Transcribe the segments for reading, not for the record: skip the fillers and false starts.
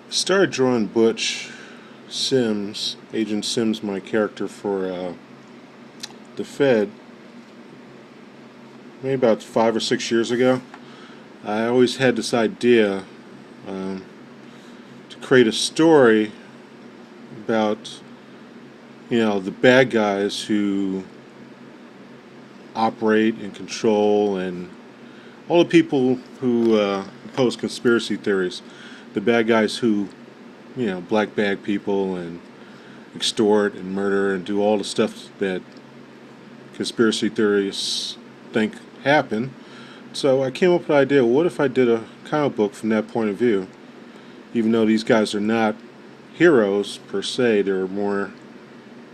Started drawing Butch Sims, Agent Sims, my character for the Fed, maybe about 5 or 6 years ago. I always had this idea um, to create a story about, the bad guys who operate and control, and all the people who oppose conspiracy theories. The bad guys who, black bag people and extort and murder and do all the stuff that conspiracy theorists think happen. So I came up with the idea, what if I did a comic book from that point of view? Even though these guys are not heroes per se, they're more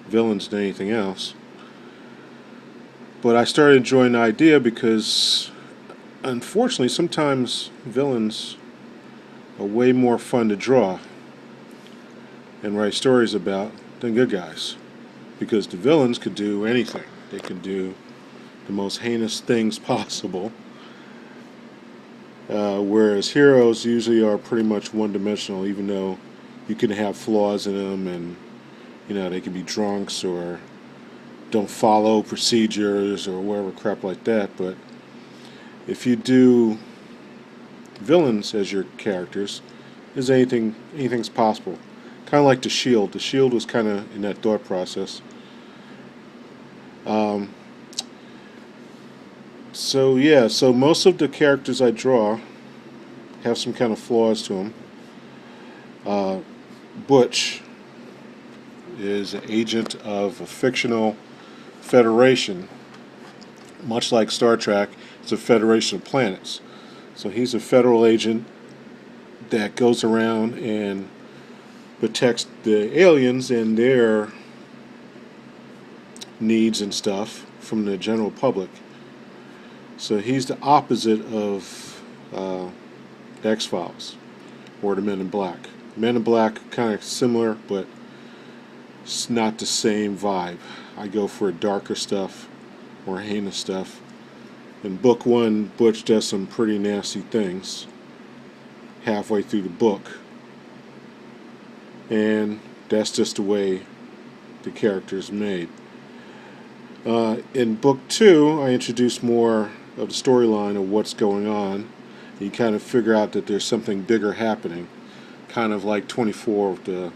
villains than anything else. But I started enjoying the idea because, unfortunately, sometimes villains are way more fun to draw and write stories about than good guys. Because the villains could do anything. They can do the most heinous things possible. Whereas heroes usually are pretty much one-dimensional, even though you can have flaws in them, and they can be drunks or don't follow procedures or whatever crap like that. But if you do villains as your characters, is anything's possible. Kind of like the Shield. The Shield was kind of in that thought process. Um, so most of the characters I draw have some kind of flaws to them. Uh, Butch is an agent of a fictional federation, much like Star Trek. It's a federation of planets. So he's a federal agent that goes around and protects the aliens and their needs and stuff from the general public. So he's the opposite of the X-Files or the Men in Black. Men in Black kind of similar, but it's not the same vibe. I go for darker stuff, more heinous stuff. In book one, Butch does some pretty nasty things halfway through the book. And that's just the way the character is made. In book two, I introduce more of the storyline of what's going on. You kind of figure out that there's something bigger happening, kind of like 24 of the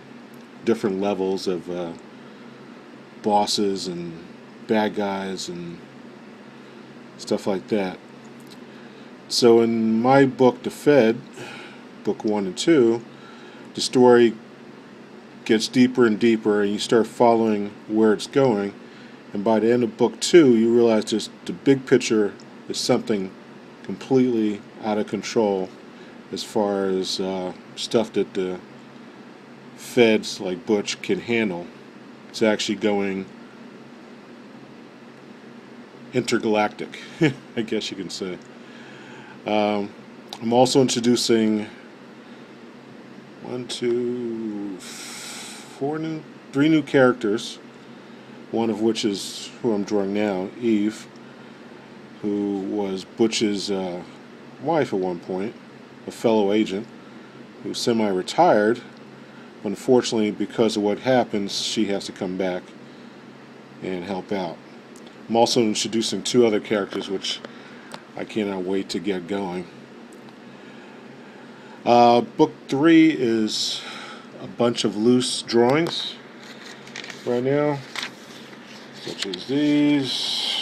different levels of bosses and bad guys and stuff like that. So in my book, The Fed, book 1 and 2, the story gets deeper and deeper, and you start following where it's going. And by the end of book 2, you realize just the big picture is something completely out of control as far as stuff that the feds like Butch can handle. It's actually going intergalactic, I guess you can say. I'm also introducing three new characters. One of which is who I'm drawing now, Eve, who was Butch's wife at one point, a fellow agent, who's semi-retired. Unfortunately, because of what happens, she has to come back and help out. I'm also introducing two other characters, which I cannot wait to get going. Book 3 is a bunch of loose drawings right now, such as these.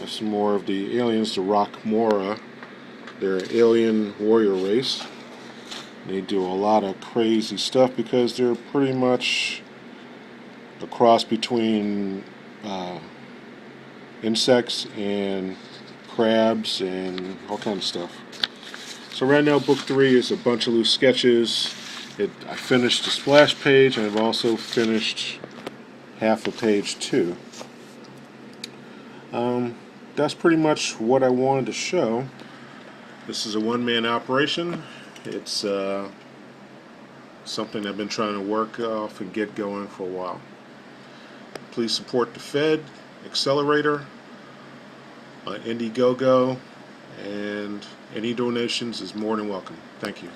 Some more of the aliens, the Rock Mora. They're an alien warrior race. They do a lot of crazy stuff because they're pretty much a cross between insects and crabs and all kinds of stuff. So right now, book 3 is a bunch of loose sketches. I finished the splash page, and I've also finished half of page 2. That's pretty much what I wanted to show. This is a one-man operation. It's something I've been trying to work off and get going for a while. Please support the Fed, Accelerator, Indiegogo, and any donations is more than welcome. Thank you.